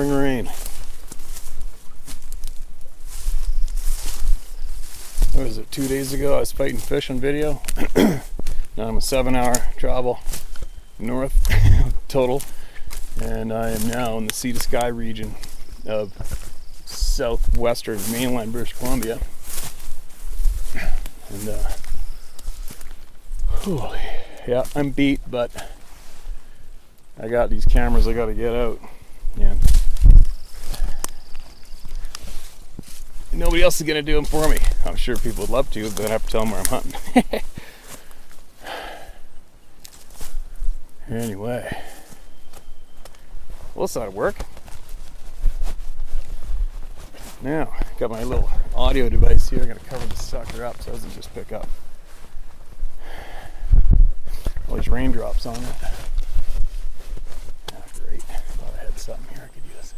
pouring rain. What was it, 2 days ago I was fighting fish on video. Now I'm a 7-hour travel north total, and I am now in the sea to sky region of southwestern mainland British Columbia. And yeah, I'm beat, but I got these cameras I gotta get out, and nobody else is gonna do them for me. I'm sure people would love to, but I have to tell them where I'm hunting. Anyway, well, this ought to work. Now, got my little audio device here. I'm gonna cover this sucker up so it doesn't just pick up all these raindrops on it. Oh, great. Thought I had something here I could use.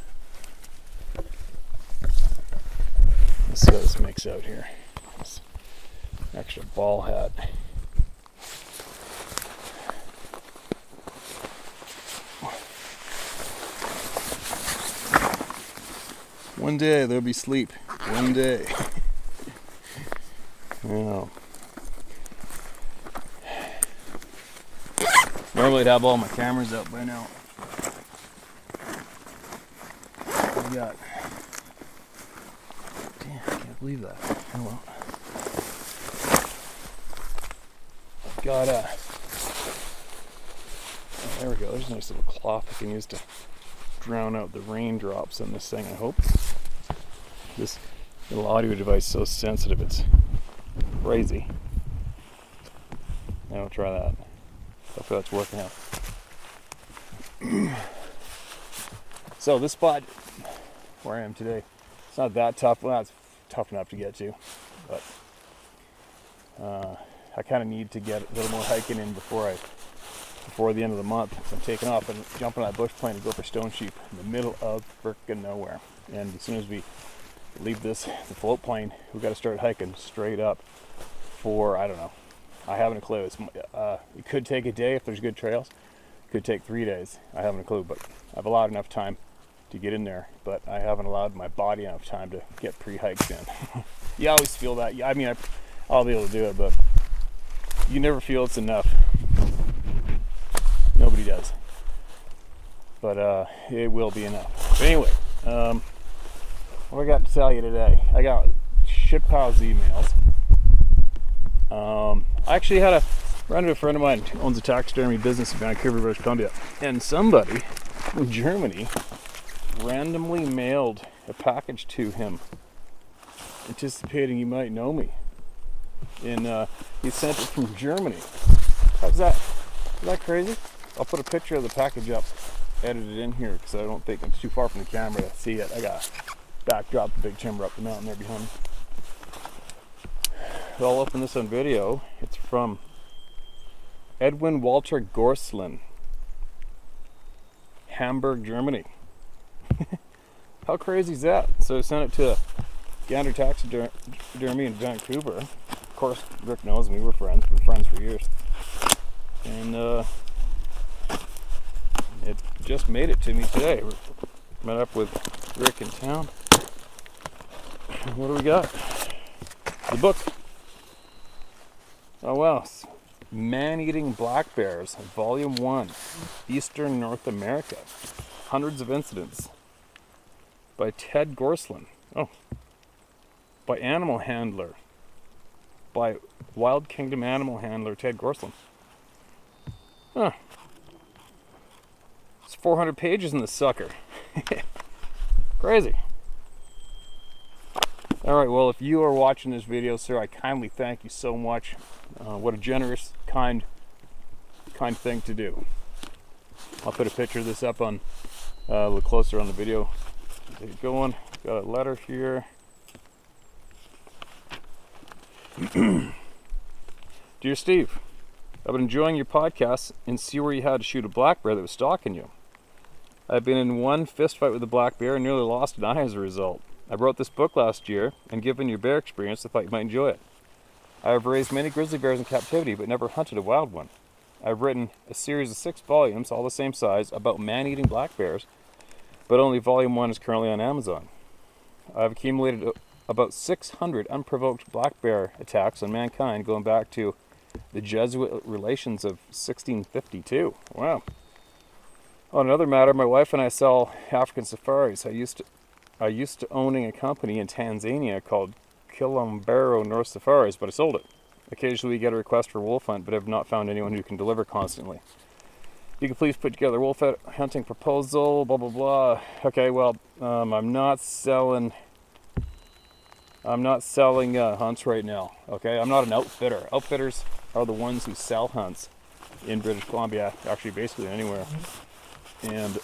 Let's see how this makes out here. This extra ball hat. One day there'll be sleep. One day. Oh. Normally I'd have all my cameras out by now. I got. Damn, I can't believe that. Oh well. I've got a. Oh, there we go. There's a nice little cloth I can use to drown out the raindrops in this thing, I hope. This little audio device is so sensitive, it's crazy. Now we'll try that. Hopefully that's working out. So this spot where I am today, it's not that tough. Well, it's tough enough to get to, but I kind of need to get a little more hiking in before the end of the month. So I'm taking off and jumping on that bush plane to go for stone sheep in the middle of frickin' nowhere. And as soon as we leave the float plane, we've got to start hiking straight up for, I don't know, I haven't a clue. It could take a day if there's good trails. It could take 3 days. I haven't a clue, but I've allowed enough time to get in there, but I haven't allowed my body enough time to get pre-hikes in. You always feel that. I mean, I'll be able to do it, but you never feel it's enough. Nobody does. But it will be enough. But anyway, what do I got to tell you today? I got shit piles of emails. I actually had a friend of mine who owns a taxidermy business in Vancouver, British Columbia, and somebody from Germany randomly mailed a package to him, anticipating he might know me. And he sent it from Germany. How's that? Is that crazy? I'll put a picture of the package up, edited in here, because I don't think it's too far from the camera to see it. I got backdrop the big timber up the mountain there behind me. So I'll open this on video. It's from Edwin Walter Gorslin, Hamburg, Germany. How crazy is that? So I sent it to Gander Taxidermy in Vancouver. Of course, Rick knows me. We're friends. Been friends for years. And it just made it to me today. Met up with Rick in town. What do we got? The book. Oh wow. Man-Eating Black Bears, Volume 1, Eastern North America. Hundreds of Incidents. By Ted Gorslin. Oh. By Animal Handler. By Wild Kingdom Animal Handler Ted Gorslin. Huh. It's 400 pages in this sucker. Crazy. Alright, well, if you are watching this video, sir, I kindly thank you so much. What a generous, kind thing to do. I'll put a picture of this up on a little closer on the video. Get it going. Got a letter here. Dear Steve, I've been enjoying your podcasts and see where you had to shoot a black bear that was stalking you. I've been in one fist fight with a black bear and nearly lost an eye as a result. I wrote this book last year, and given your bear experience, I thought you might enjoy it. I have raised many grizzly bears in captivity, but never hunted a wild one. I've written a series of 6 volumes, all the same size, about man-eating black bears, but only volume 1 is currently on Amazon. I've accumulated about 600 unprovoked black bear attacks on mankind going back to the Jesuit relations of 1652. Wow. On another matter, my wife and I sell African safaris. I used to owning a company in Tanzania called Kilimanjaro North Safaris, but I sold it. Occasionally we get a request for wolf hunt, but have not found anyone who can deliver constantly. You can please put together a wolf hunting proposal, blah, blah, blah. Okay, well, I'm not selling hunts right now, okay? I'm not an outfitter. Outfitters are the ones who sell hunts in British Columbia, actually basically anywhere. And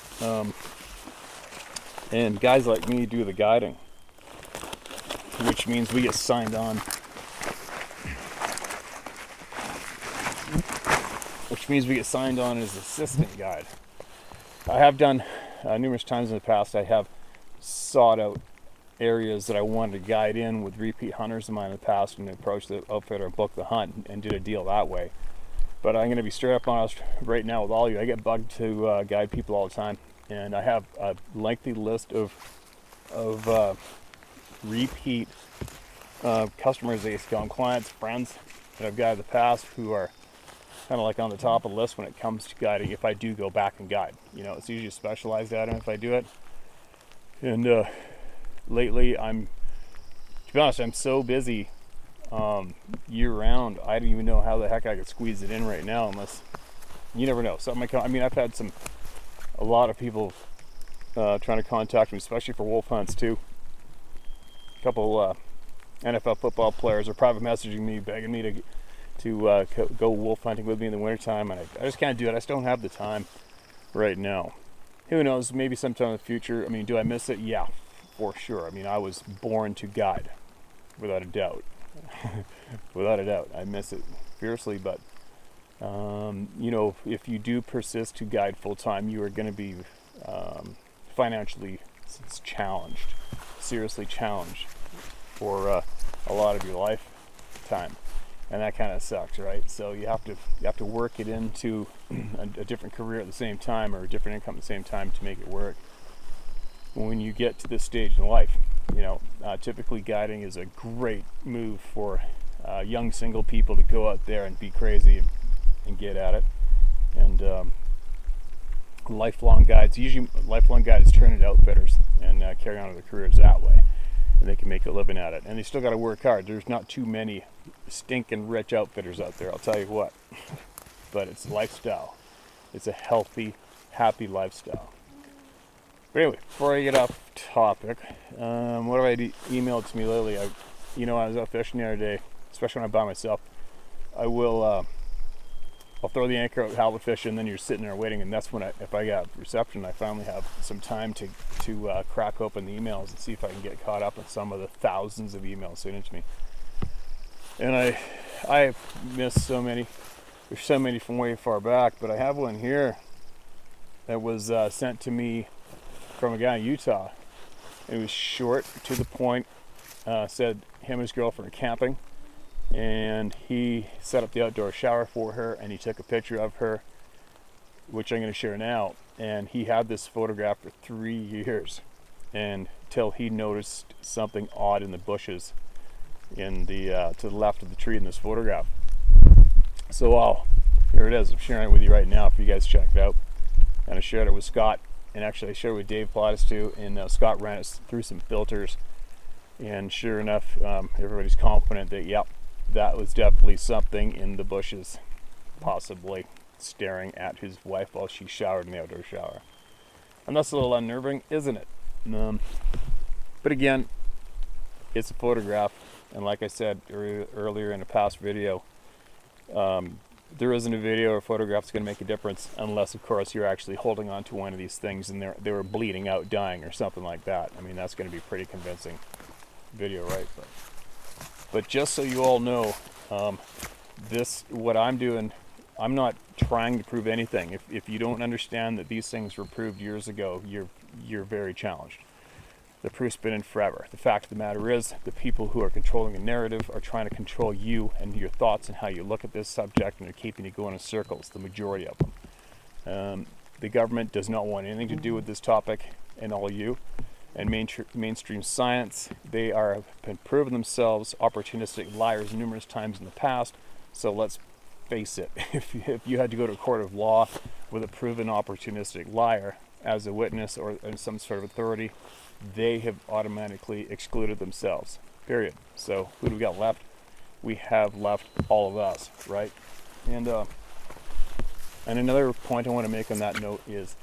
guys like me do the guiding, which means we get signed on. Which means we get signed on as assistant guide. I have done numerous times in the past. I have sought out areas that I wanted to guide in with repeat hunters of mine in the past, and approached the outfitter and booked the hunt and did a deal that way. But I'm going to be straight up honest right now with all of you. I get bugged to guide people all the time, and I have a lengthy list of repeat customers, they call them clients, friends that I've guided in the past, who are kind of like on the top of the list when it comes to guiding. If I do go back and guide, you know, it's usually a specialized item if I do it. And lately, to be honest, I'm so busy year round. I don't even know how the heck I could squeeze it in right now, unless you never know. I've had a lot of people trying to contact me, especially for wolf hunts too. A couple NFL football players are private messaging me, begging me to go wolf hunting with me in the wintertime, and I just can't do it. I just don't have the time right now. Who knows, maybe sometime in the future. I mean, do I miss it? Yeah, for sure. I mean, I was born to guide, without a doubt. Without a doubt, I miss it fiercely, but you know, if you do persist to guide full-time, you are going to be financially challenged, seriously challenged for a lot of your lifetime. And that kind of sucks, right? So you have to work it into a different career at the same time, or a different income at the same time, to make it work. When you get to this stage in life, you know, typically guiding is a great move for young single people to go out there and be crazy and get at it. And lifelong guides turn into outfitters and carry on with their careers that way, and they can make a living at it. And they still got to work hard. There's not too many stinking rich outfitters out there, I'll tell you what. But it's lifestyle. It's a healthy, happy lifestyle. But anyway, before I get off topic, what have I emailed to me lately? I was out fishing the other day, especially when I'm by myself. I'll throw the anchor out halibut fishing, and then you're sitting there waiting, and that's when if I got reception, I finally have some time to crack open the emails and see if I can get caught up with some of the thousands of emails sent to me. And I missed so many. There's so many from way far back, but I have one here that was sent to me from a guy in Utah. It was short, to the point. Said him and his girlfriend are camping, and he set up the outdoor shower for her, and he took a picture of her, which I'm going to share now. And he had this photograph for 3 years, until he noticed something odd in the bushes in the to the left of the tree in this photograph. So here it is. I'm sharing it with you right now for you guys to check it out. And I shared it with Scott, and actually I shared it with Dave Plottis too, and Scott ran it through some filters, and sure enough, everybody's confident that yep, that was definitely something in the bushes, possibly staring at his wife while she showered in the outdoor shower. And that's a little unnerving, isn't it? But again, it's a photograph, and like I said earlier in a past video, there isn't a video or photograph that's going to make a difference unless, of course, you're actually holding on to one of these things and they were bleeding out, dying, or something like that. I mean, that's going to be pretty convincing video, right? But just so you all know, what I'm doing, I'm not trying to prove anything. If you don't understand that these things were proved years ago, you're very challenged. The proof's been in forever. The fact of the matter is, the people who are controlling the narrative are trying to control you and your thoughts and how you look at this subject, and they're keeping you going in circles, the majority of them. The government does not want anything to do with this topic. and all you, and mainstream science. They have been proven themselves opportunistic liars numerous times in the past. So let's face it, if you had to go to a court of law with a proven opportunistic liar as a witness or some sort of authority, they have automatically excluded themselves, period. So who do we got left? We have left all of us, right? And another point I want to make on that note is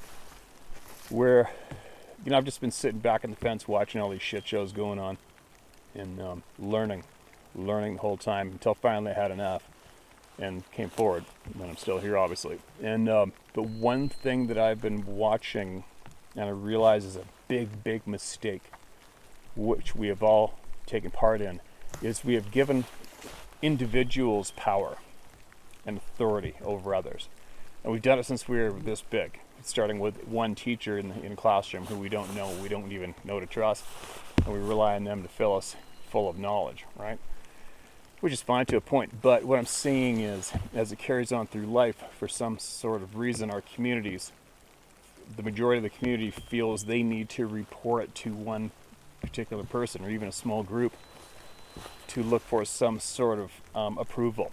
where, I've just been sitting back on the fence watching all these shit shows going on and learning the whole time until finally I had enough and came forward. And I'm still here, obviously. And the one thing that I've been watching and I realize is a big mistake, which we have all taken part in, is we have given individuals power and authority over others. And we've done it since we were this big, starting with one teacher in a classroom who we don't even know to trust, and we rely on them to fill us full of knowledge, right? Which is fine to a point, but what I'm seeing is, as it carries on through life, for some sort of reason, our communities, the majority of the community feels they need to report to one particular person or even a small group to look for some sort of approval.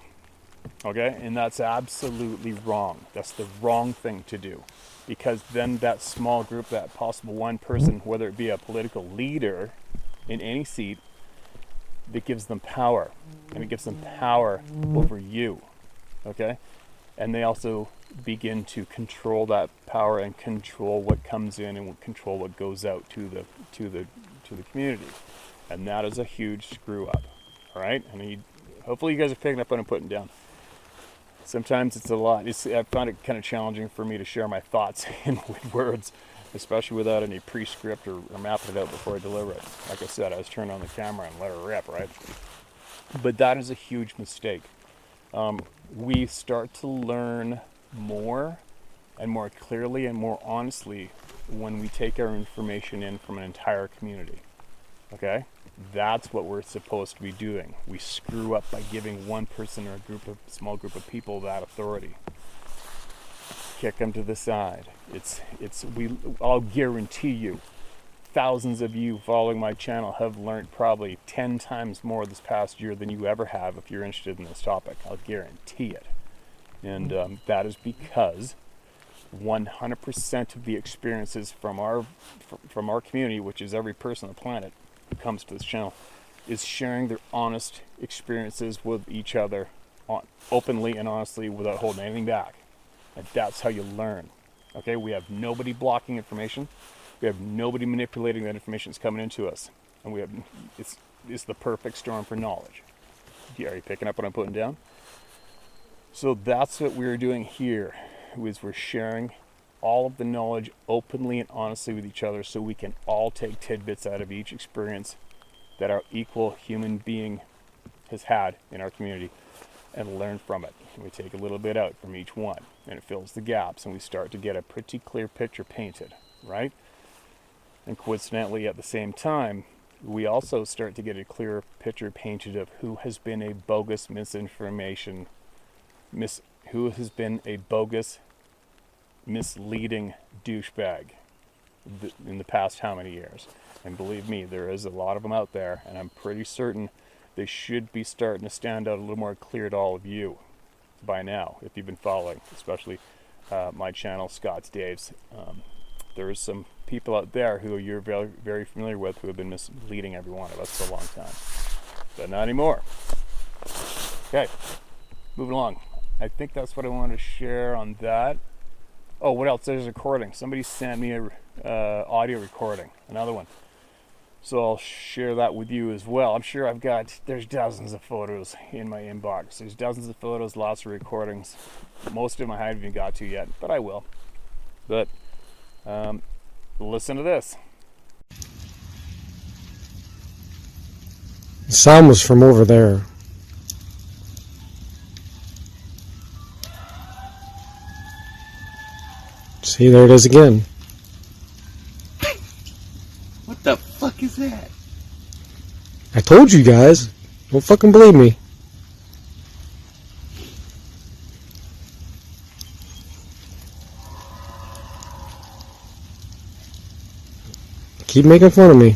Okay? And that's absolutely wrong. That's the wrong thing to do. Because then that small group, that possible one person, whether it be a political leader in any seat, that gives them power. And it gives them power over you. Okay? And they also begin to control that power and control what comes in and control what goes out to the community. And that is a huge screw up. All right? And hopefully you guys are picking up what I'm putting down. Sometimes it's a lot. I found it kind of challenging for me to share my thoughts with words, especially without any pre-script or mapping it out before I deliver it. Like I said, I was turned on the camera and let it rip, right? But that is a huge mistake. We start to learn more and more clearly and more honestly when we take our information in from an entire community. Okay? That's what we're supposed to be doing. We screw up by giving one person or a small group of people that authority. Kick them to the side. I'll guarantee you, thousands of you following my channel have learned probably 10 times more this past year than you ever have if you're interested in this topic. I'll guarantee it. And that is because 100% of the experiences from our community, which is every person on the planet who comes to this channel, is sharing their honest experiences with each other openly and honestly without holding anything back. And that's how you learn. Okay, we have nobody blocking information. We have nobody manipulating that information that's coming into us. And it's the perfect storm for knowledge. Are you picking up what I'm putting down? So that's what we're doing here, is we're sharing all of the knowledge openly and honestly with each other so we can all take tidbits out of each experience that our equal human being has had in our community and learn from it. And we take a little bit out from each one and it fills the gaps and we start to get a pretty clear picture painted, right? And coincidentally, at the same time, we also start to get a clearer picture painted of who has been a bogus misinformation, who has been a bogus, misleading douchebag in the past how many years. And believe me, there is a lot of them out there, and I'm pretty certain they should be starting to stand out a little more clear to all of you by now, if you've been following, especially my channel, Scott's Dave's. There's some people out there who you're very, very familiar with who have been misleading every one of us for a long time. But not anymore. Okay, moving along. I think that's what I wanted to share on that. Oh, what else? There's a recording. Somebody sent me a audio recording, another one. So I'll share that with you as well. I'm sure there's dozens of photos in my inbox. There's dozens of photos, lots of recordings. Most of them I haven't even got to yet, but I will. But listen to this. The sound was from over there. See, there it is again. What the fuck is that? I told you guys. Don't fucking believe me. Keep making fun of me.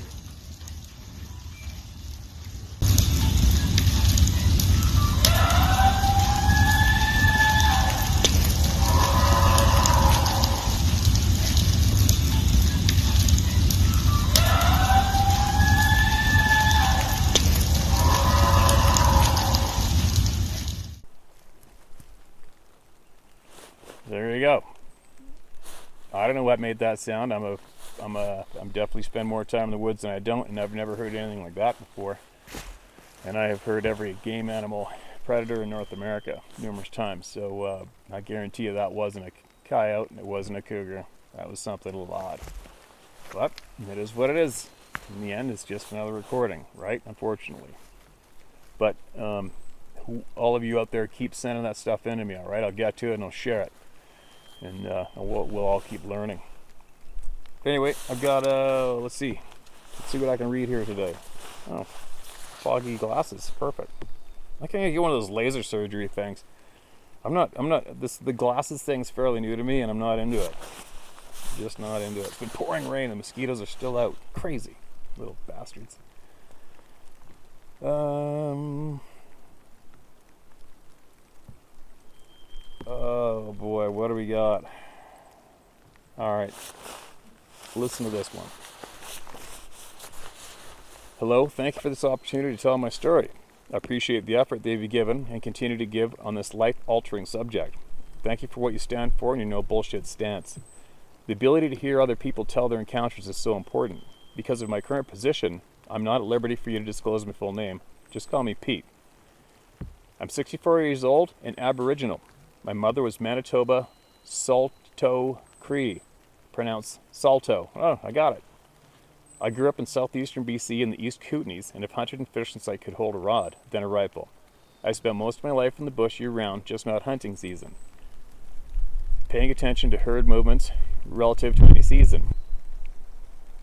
There you go. I don't know what made that sound. I'm definitely spend more time in the woods than I don't, and I've never heard anything like that before. And I have heard every game animal predator in North America numerous times. So I guarantee you that wasn't a coyote and it wasn't a cougar. That was something a little odd. But it is what it is. In the end, it's just another recording, right? Unfortunately. But all of you out there, keep sending that stuff in to me, all right? I'll get to it and I'll share it. And we'll all keep learning. Anyway, I've got, let's see what I can read here today. Oh, foggy glasses, perfect. I can't get one of those laser surgery things. The glasses thing's fairly new to me and I'm not into it. Just not into it. It's been pouring rain, the mosquitoes are still out. Crazy, little bastards. Oh boy, what do we got? Alright, listen to this one. Hello, thank you for this opportunity to tell my story. I appreciate the effort that you've given and continue to give on this life-altering subject. Thank you for what you stand for and your no bullshit stance. The ability to hear other people tell their encounters is so important. Because of my current position, I'm not at liberty for you to disclose my full name. Just call me Pete. I'm 64 years old and Aboriginal. My mother was Manitoba Saulteaux Cree, pronounced Salto. Oh, I got it. I grew up in southeastern BC in the East Kootenays and have hunted and fished since I could hold a rod, then a rifle. I spent most of my life in the bush year-round, just not hunting season, paying attention to herd movements relative to any season.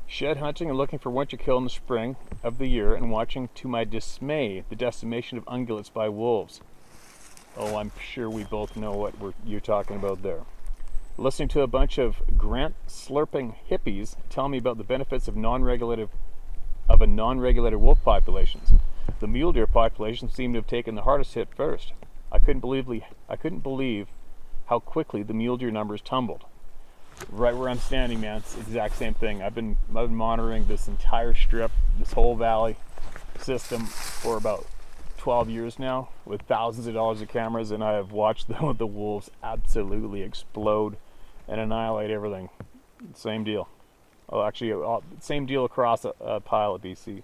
Shed hunting and looking for winter kill in the spring of the year and watching, to my dismay, the decimation of ungulates by wolves. Oh, I'm sure we both know what you're talking about there. Listening to a bunch of grant-slurping hippies tell me about the benefits of non-regulated wolf populations. The mule deer population seemed to have taken the hardest hit first. I couldn't believe how quickly the mule deer numbers tumbled. Right where I'm standing, man, it's the exact same thing. I've been monitoring this entire strip, this whole valley system for about 12 years now, with thousands of dollars of cameras, and I have watched the wolves absolutely explode and annihilate everything. Same deal. Oh, actually, same deal across a pile of BC.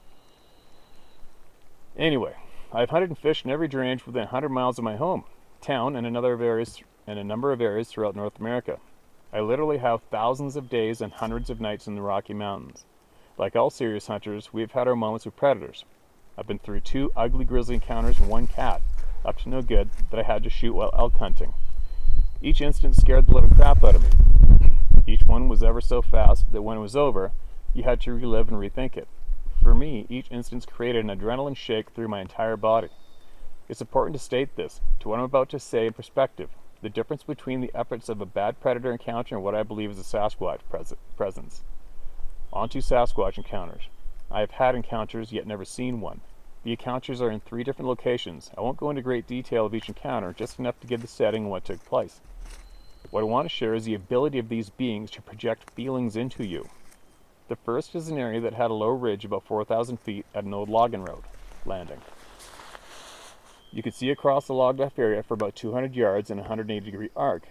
Anyway, I've hunted and fished in every drainage within 100 miles of my home, town, and a number of areas throughout North America. I literally have thousands of days and hundreds of nights in the Rocky Mountains. Like all serious hunters, we've had our moments with predators. I've been through 2 ugly grizzly encounters and 1 cat, up to no good, that I had to shoot while elk hunting. Each instance scared the living crap out of me. Each one was ever so fast that when it was over, you had to relive and rethink it. For me, each instance created an adrenaline shake through my entire body. It's important to state this, to what I'm about to say in perspective, the difference between the efforts of a bad predator encounter and what I believe is a Sasquatch presence. On to Sasquatch encounters. I have had encounters, yet never seen one. The encounters are in 3 different locations. I won't go into great detail of each encounter, just enough to give the setting and what took place. What I want to share is the ability of these beings to project feelings into you. The first is an area that had a low ridge about 4,000 feet at an old logging road landing. You could see across the logged off area for about 200 yards in a 180-degree arc.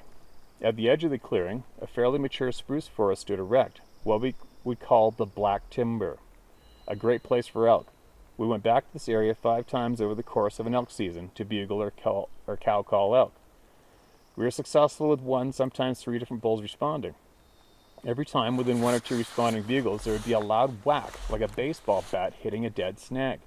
At the edge of the clearing, a fairly mature spruce forest stood erect, what we would call the Black Timber. A great place for elk. We went back to this area 5 times over the course of an elk season to bugle or cow call elk. We were successful with 1, sometimes 3 different bulls responding. Every time within 1 or 2 responding bugles, there would be a loud whack, like a baseball bat hitting a dead snag.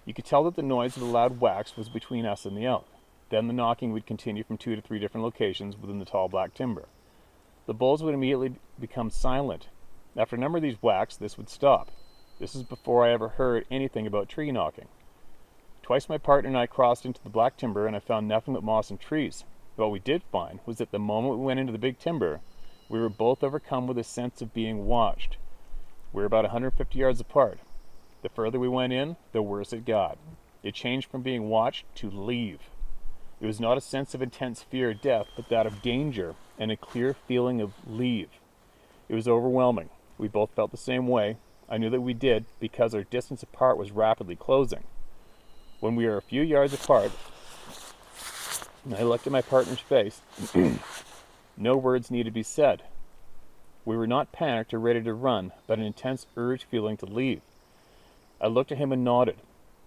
You could tell that the noise of the loud whacks was between us and the elk. Then the knocking would continue from 2 to 3 different locations within the tall black timber. The bulls would immediately become silent. After a number of these whacks, this would stop. This is before I ever heard anything about tree knocking. Twice my partner and I crossed into the black timber and I found nothing but moss and trees. What we did find was that the moment we went into the big timber, we were both overcome with a sense of being watched. We were about 150 yards apart. The further we went in, the worse it got. It changed from being watched to leave. It was not a sense of intense fear of death, but that of danger and a clear feeling of leave. It was overwhelming. We both felt the same way. I knew that we did because our distance apart was rapidly closing. When we were a few yards apart, I looked at my partner's face. No words needed to be said. We were not panicked or ready to run, but an intense urge feeling to leave. I looked at him and nodded.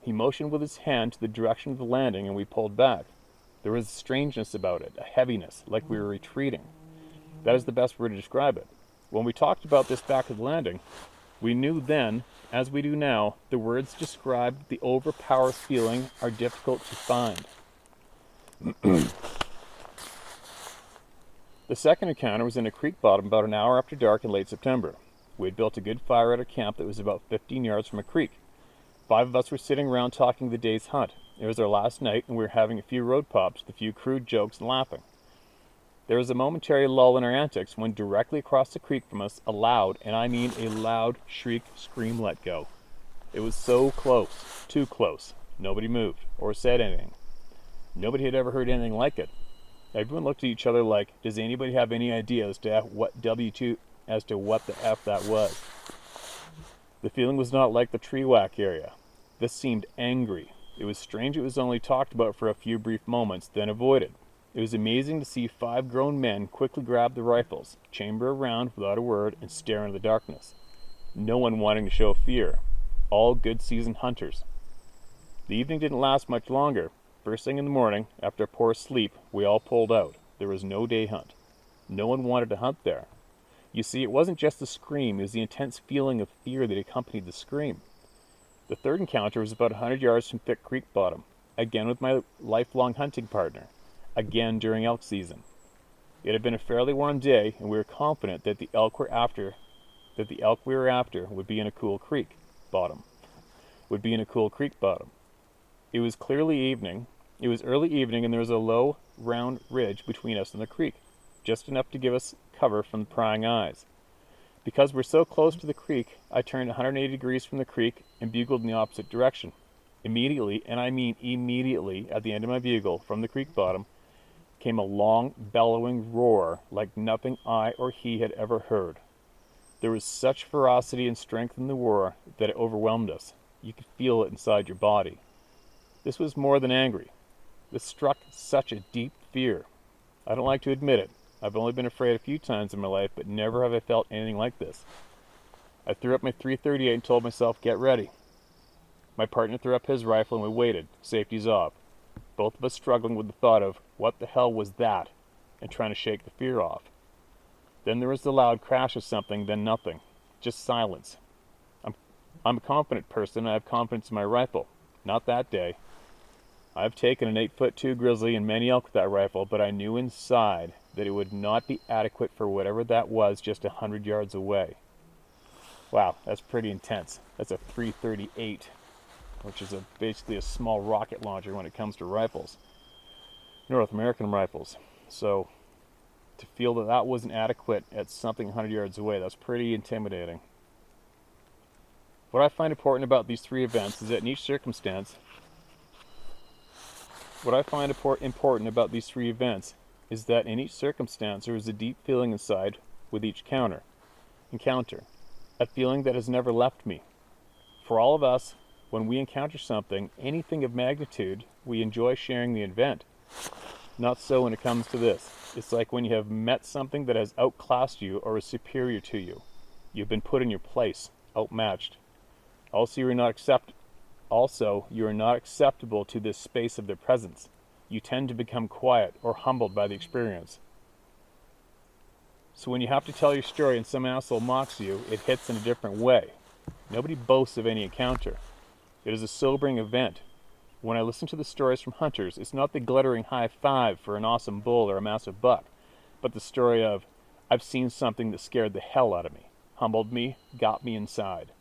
He motioned with his hand to the direction of the landing, and we pulled back. There was a strangeness about it, a heaviness, like we were retreating. That is the best word to describe it. When we talked about this back at the landing, we knew then, as we do now, the words described the overpowered feeling are difficult to find. The second encounter was in a creek bottom about an hour after dark in late September. We had built a good fire at a camp that was about 15 yards from a creek. 5 of us were sitting around talking the day's hunt. It was our last night, and we were having a few road pops, a few crude jokes, and laughing. There was a momentary lull in our antics when directly across the creek from us, a loud, and I mean a loud, shriek scream let go. It was so close, too close. Nobody moved or said anything. Nobody had ever heard anything like it. Everyone looked at each other like, does anybody have any idea as to what the F that was? The feeling was not like the tree whack area. This seemed angry. It was strange it was only talked about for a few brief moments, then avoided. It was amazing to see 5 grown men quickly grab the rifles, chamber around without a word, and stare into the darkness. No one wanting to show fear. All good seasoned hunters. The evening didn't last much longer. First thing in the morning, after a poor sleep, we all pulled out. There was no day hunt. No one wanted to hunt there. You see, it wasn't just the scream, it was the intense feeling of fear that accompanied the scream. The third encounter was about 100 yards from Thick Creek bottom, again with my lifelong hunting partner, again during elk season. It had been a fairly warm day, and we were confident that the elk we were after would be in a cool creek bottom. It was early evening, and there was a low, round ridge between us and the creek, just enough to give us cover from the prying eyes. Because we're so close to the creek, I turned 180 degrees from the creek and bugled in the opposite direction. Immediately, and I mean immediately, at the end of my bugle, from the creek bottom, came a long, bellowing roar like nothing I or he had ever heard. There was such ferocity and strength in the roar that it overwhelmed us. You could feel it inside your body. This was more than angry. This struck such a deep fear. I don't like to admit it. I've only been afraid a few times in my life, but never have I felt anything like this. I threw up my .338 and told myself, get ready. My partner threw up his rifle and we waited, safety's off. Both of us struggling with the thought of, what the hell was that? And trying to shake the fear off. Then there was the loud crash of something, then nothing. Just silence. I'm a confident person and I have confidence in my rifle. Not that day. I've taken an 8'2" grizzly and many elk with that rifle, but I knew inside that it would not be adequate for whatever that was just 100 yards away. Wow, that's pretty intense. That's a .338, which is basically a small rocket launcher when it comes to rifles. North American rifles. So to feel that that wasn't adequate at something 100 yards away, that's pretty intimidating. What I find important about these 3 events is that in each circumstance, there is a deep feeling inside with each encounter, a feeling that has never left me. For all of us, when we encounter something, anything of magnitude, we enjoy sharing the event. Not so when it comes to this. It's like when you have met something that has outclassed you or is superior to you. You've been put in your place, outmatched. Also, you are not acceptable to this space of their presence. You tend to become quiet or humbled by the experience. So when you have to tell your story and some asshole mocks you, it hits in a different way. Nobody boasts of any encounter. It is a sobering event. When I listen to the stories from hunters, it's not the glittering high five for an awesome bull or a massive buck, but the story of, I've seen something that scared the hell out of me, humbled me, got me inside.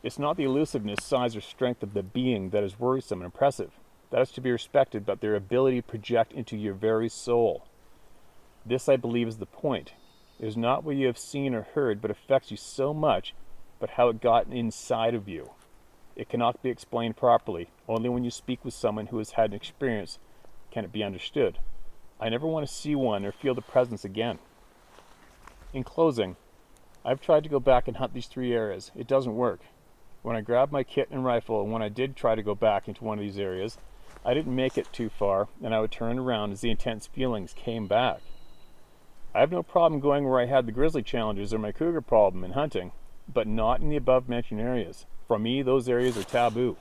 It's not the elusiveness, size, or strength of the being that is worrisome and impressive. That is to be respected, but their ability to project into your very soul. This, I believe, is the point. It is not what you have seen or heard, but affects you so much but how it got inside of you. It cannot be explained properly. Only when you speak with someone who has had an experience can it be understood. I never want to see one or feel the presence again. In closing, I've tried to go back and hunt these 3 areas. It doesn't work. When I grabbed my kit and rifle, and when I did try to go back into one of these areas, I didn't make it too far, and I would turn around as the intense feelings came back. I have no problem going where I had the grizzly challenges or my cougar problem in hunting, but not in the above-mentioned areas. For me, those areas are taboo.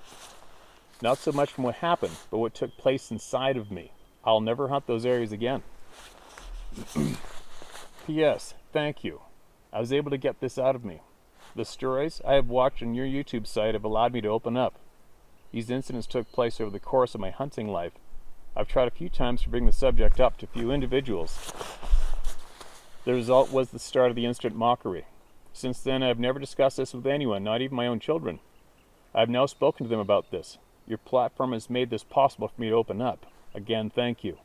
Not so much from what happened, but what took place inside of me. I'll never hunt those areas again. P.S. Thank you. I was able to get this out of me. The stories I have watched on your YouTube site have allowed me to open up. These incidents took place over the course of my hunting life. I've tried a few times to bring the subject up to a few individuals. The result was the start of the instant mockery. Since then, I have never discussed this with anyone, not even my own children. I have now spoken to them about this. Your platform has made this possible for me to open up. Again, thank you.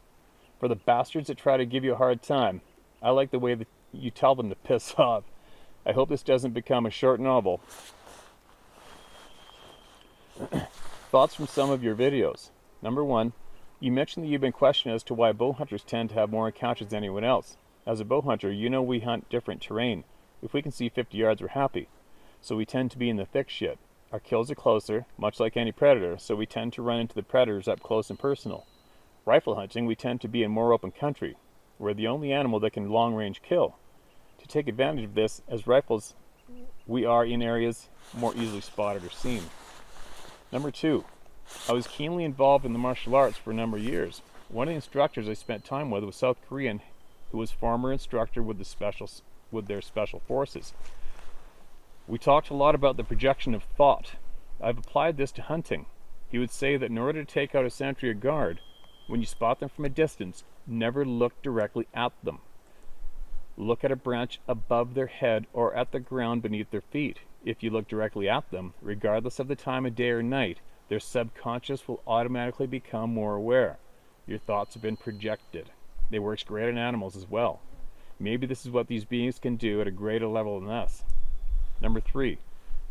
For the bastards that try to give you a hard time, I like the way that you tell them to piss off. I hope this doesn't become a short novel. Thoughts from some of your videos. Number 1, you mentioned that you've been questioned as to why bow hunters tend to have more encounters than anyone else. As a bow hunter, you know we hunt different terrain. If we can see 50 yards, we're happy. So we tend to be in the thick shit. Our kills are closer, much like any predator, so we tend to run into the predators up close and personal. Rifle hunting, we tend to be in more open country. We're the only animal that can long-range kill. To take advantage of this, as rifles, we are in areas more easily spotted or seen. Number 2, I was keenly involved in the martial arts for a number of years. One of the instructors I spent time with was South Korean, who was former instructor with their special forces. We talked a lot about the projection of thought. I've applied this to hunting. He would say that in order to take out a sentry or guard, when you spot them from a distance, never look directly at them. Look at a branch above their head or at the ground beneath their feet. If you look directly at them, regardless of the time of day or night, their subconscious will automatically become more aware. Your thoughts have been projected. It works great on animals as well. Maybe this is what these beings can do at a greater level than us. Number 3,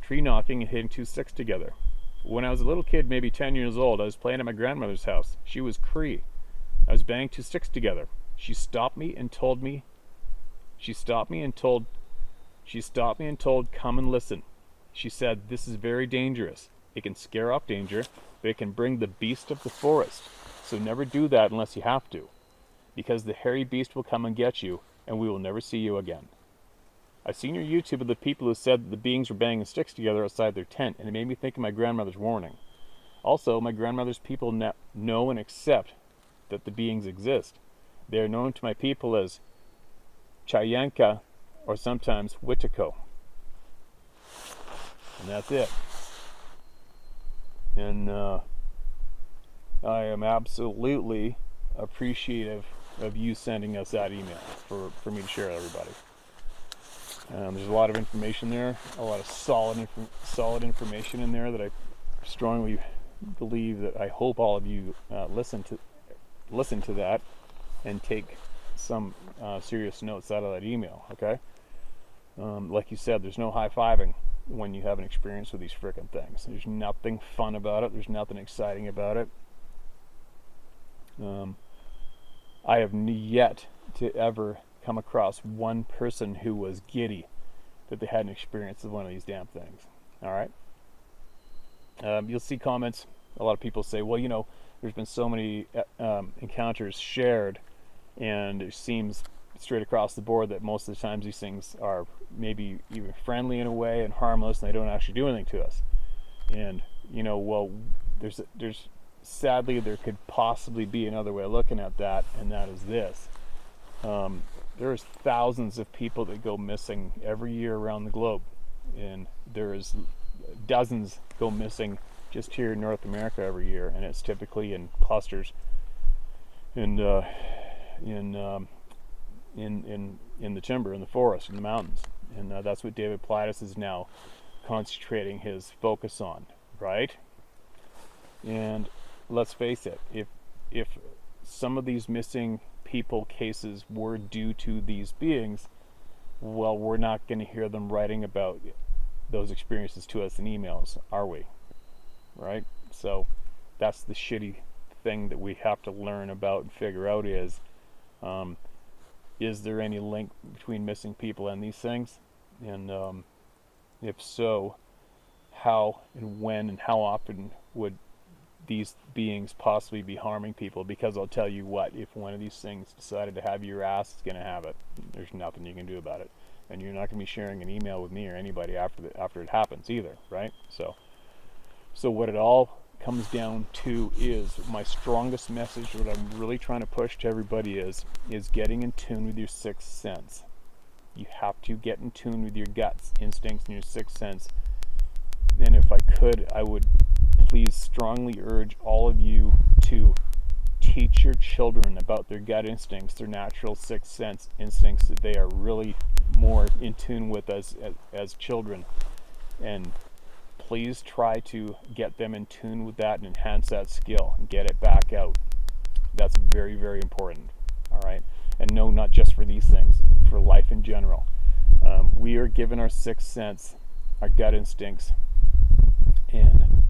tree knocking and hitting 2 sticks together. When I was a little kid, maybe 10 years old, I was playing at my grandmother's house. She was Cree. I was banging 2 sticks together. She stopped me and told, come and listen. She said, this is very dangerous. It can scare off danger, but it can bring the beast of the forest. So never do that unless you have to, because the hairy beast will come and get you, and we will never see you again. I've seen your YouTube of the people who said that the beings were banging sticks together outside their tent, and it made me think of my grandmother's warning. Also, my grandmother's people know and accept that the beings exist. They are known to my people as Chayanka, or sometimes Witiko. And that's it. And I am absolutely appreciative of you sending us that email for me to share with everybody. There's a lot of information there, a lot of solid information in there that I strongly believe that I hope all of you listen to that and take some serious notes out of that email. Okay, like you said, there's no high-fiving when you have an experience with these frickin' things. There's nothing fun about it. There's nothing exciting about it. I have yet to ever come across one person who was giddy that they had an experience with one of these damn things. All right. You'll see comments. A lot of people say, well, you know, there's been so many encounters shared, and it seems straight across the board that most of the times these things are maybe even friendly in a way and harmless, and they don't actually do anything to us. And you know, well, there's sadly there could possibly be another way of looking at that, and that is this. There's thousands of people that go missing every year around the globe, and there's dozens go missing just here in North America every year, and it's typically in clusters and in the timber, in the forest, in the mountains, and that's what David Plaitis is now concentrating his focus on, right? And let's face it, if some of these missing people cases were due to these beings, well, we're not going to hear them writing about those experiences to us in emails, are we? Right? So that's the shitty thing that we have to learn about and figure out is there any link between missing people and these things? And if so, how and when and how often would these beings possibly be harming people? Because I'll tell you what, if one of these things decided to have your ass, it's going to have it. There's nothing you can do about it. And you're not going to be sharing an email with me or anybody after it happens either, right? So what it all comes down to is my strongest message, what I'm really trying to push to everybody is getting in tune with your sixth sense. You have to get in tune with your guts, instincts, and your sixth sense. And if I could, I would please strongly urge all of you to teach your children about their gut instincts, their natural sixth sense instincts that they are really more in tune with as children. And please try to get them in tune with that and enhance that skill and get it back out. That's very, very important. All right? And no, not just for these things, for life in general. We are given our sixth sense, our gut instincts, and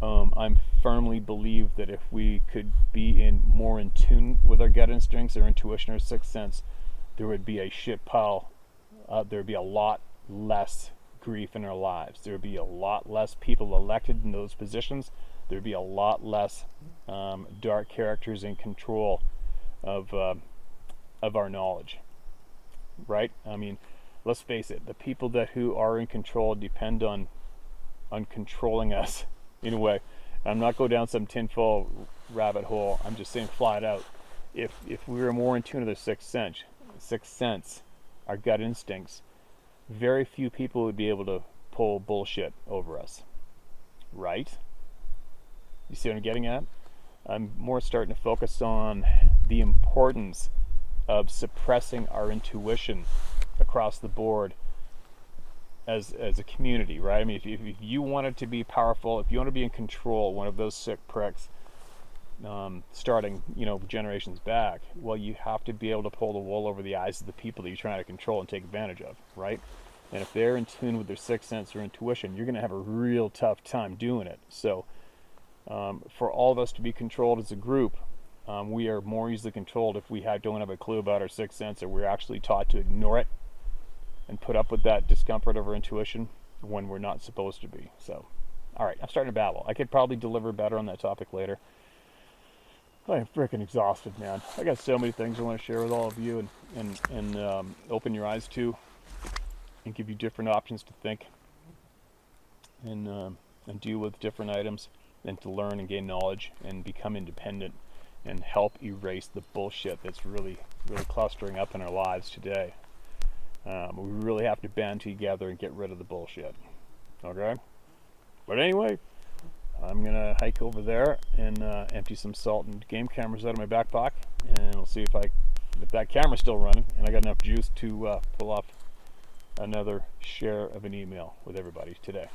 I firmly believe that if we could be more in tune with our gut instincts, our intuition, our sixth sense, there would be a shit pile. There would be a lot less grief in our lives. There would be a lot less people elected in those positions. There would be a lot less dark characters in control of our knowledge. Right? I mean, let's face it. The people who are in control depend on controlling us in a way. I'm not going down some tinfoil rabbit hole. I'm just saying flat out. If we were more in tune with our sixth sense, our gut instincts, very few people would be able to pull bullshit over us. Right? You see what I'm getting at? I'm more starting to focus on the importance of suppressing our intuition across the board as a community, right? I mean, if you wanted to be powerful, if you want to be in control, one of those sick pricks, starting, generations back, well, you have to be able to pull the wool over the eyes of the people that you're trying to control and take advantage of, right? And if they're in tune with their sixth sense or intuition, you're going to have a real tough time doing it. So for all of us to be controlled as a group, we are more easily controlled if we don't have a clue about our sixth sense, or we're actually taught to ignore it and put up with that discomfort of our intuition when we're not supposed to be. So, all right, I'm starting to babble. I could probably deliver better on that topic later. I am freaking exhausted, man. I got so many things I want to share with all of you and open your eyes to, and give you different options to think and deal with different items, and to learn and gain knowledge and become independent and help erase the bullshit that's really, really clustering up in our lives today. We really have to band together and get rid of the bullshit. Okay? But anyway, I'm going to hike over there and empty some salt and game cameras out of my back pocket, and we'll see if that camera's still running and I got enough juice to pull off another share of an email with everybody today.